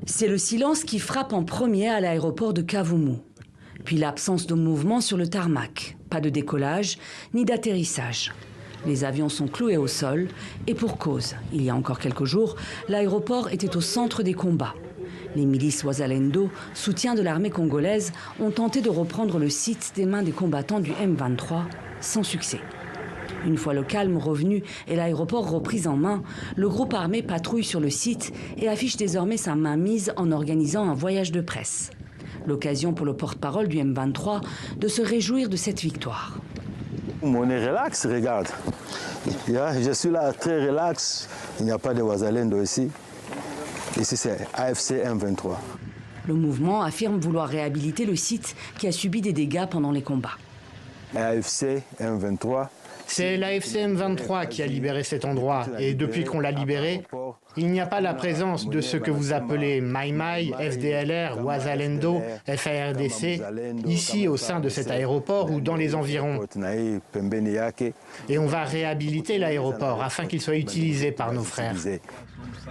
C'est le silence qui frappe en premier à l'aéroport de Kavumu. Puis l'absence de mouvement sur le tarmac. Pas de décollage ni d'atterrissage. Les avions sont cloués au sol et pour cause. Il y a encore quelques jours, l'aéroport était au centre des combats. Les milices Wazalendo, soutien de l'armée congolaise, ont tenté de reprendre le site des mains des combattants du M23, sans succès. Une fois le calme revenu et l'aéroport repris en main, le groupe armé patrouille sur le site et affiche désormais sa mainmise en organisant un voyage de presse. L'occasion pour le porte-parole du M23 de se réjouir de cette victoire. On est relax, regarde. Je suis là très relax. Il n'y a pas de Wazalendo ici. Ici, c'est AFC M23. Le mouvement affirme vouloir réhabiliter le site qui a subi des dégâts pendant les combats. AFC M23. C'est l'AFC M23 qui a libéré cet endroit. Et depuis qu'on l'a libéré, il n'y a pas la présence de ce que vous appelez Mai Mai, FDLR, Wazalendo, FARDC, ici au sein de cet aéroport ou dans les environs. Et on va réhabiliter l'aéroport afin qu'il soit utilisé par nos frères.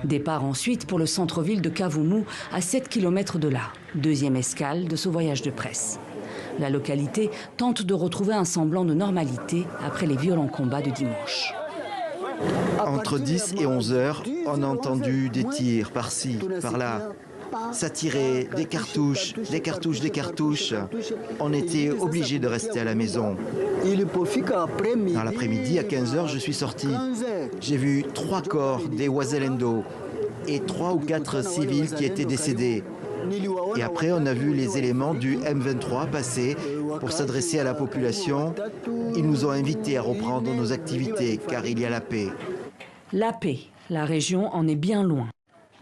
Départ ensuite pour le centre-ville de Kavumu, à 7 km de là. Deuxième escale de ce voyage de presse. La localité tente de retrouver un semblant de normalité après les violents combats de dimanche. Entre 10 et 11 heures, on a entendu des tirs par-ci, par-là. Ça tirait, des cartouches, des cartouches, des cartouches. On était obligés de rester à la maison. Dans l'après-midi, à 15 heures, je suis sorti. J'ai vu 3 corps des Wazalendo et 3 ou 4 civils qui étaient décédés. Et après, on a vu les éléments du M23 passer pour s'adresser à la population. Ils nous ont invités à reprendre nos activités, car il y a la paix. La paix, la région en est bien loin.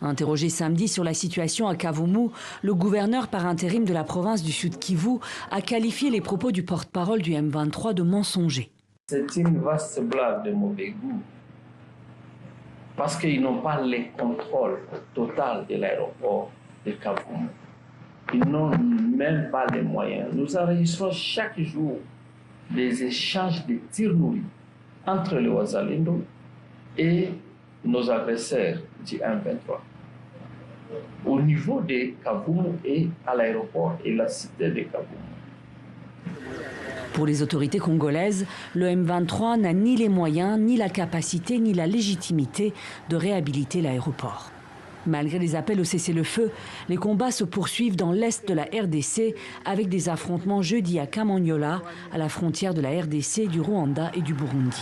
Interrogé samedi sur la situation à Kavumu, le gouverneur par intérim de la province du Sud Kivu a qualifié les propos du porte-parole du M23 de mensongers. C'est une vaste blague de mauvais goût, parce qu'ils n'ont pas le contrôle total de l'aéroport de Kavumu. Ils n'ont même pas les moyens. Nous enregistrons chaque jour des échanges de tirs nourris entre les Wazalendo et nos agresseurs du M23. Au niveau de Kavumu et à l'aéroport et la cité de Kavumu. Pour les autorités congolaises, le M23 n'a ni les moyens, ni la capacité, ni la légitimité de réhabiliter l'aéroport. Malgré les appels au cessez-le-feu, les combats se poursuivent dans l'est de la RDC avec des affrontements jeudi à Kamanyola, à la frontière de la RDC, du Rwanda et du Burundi.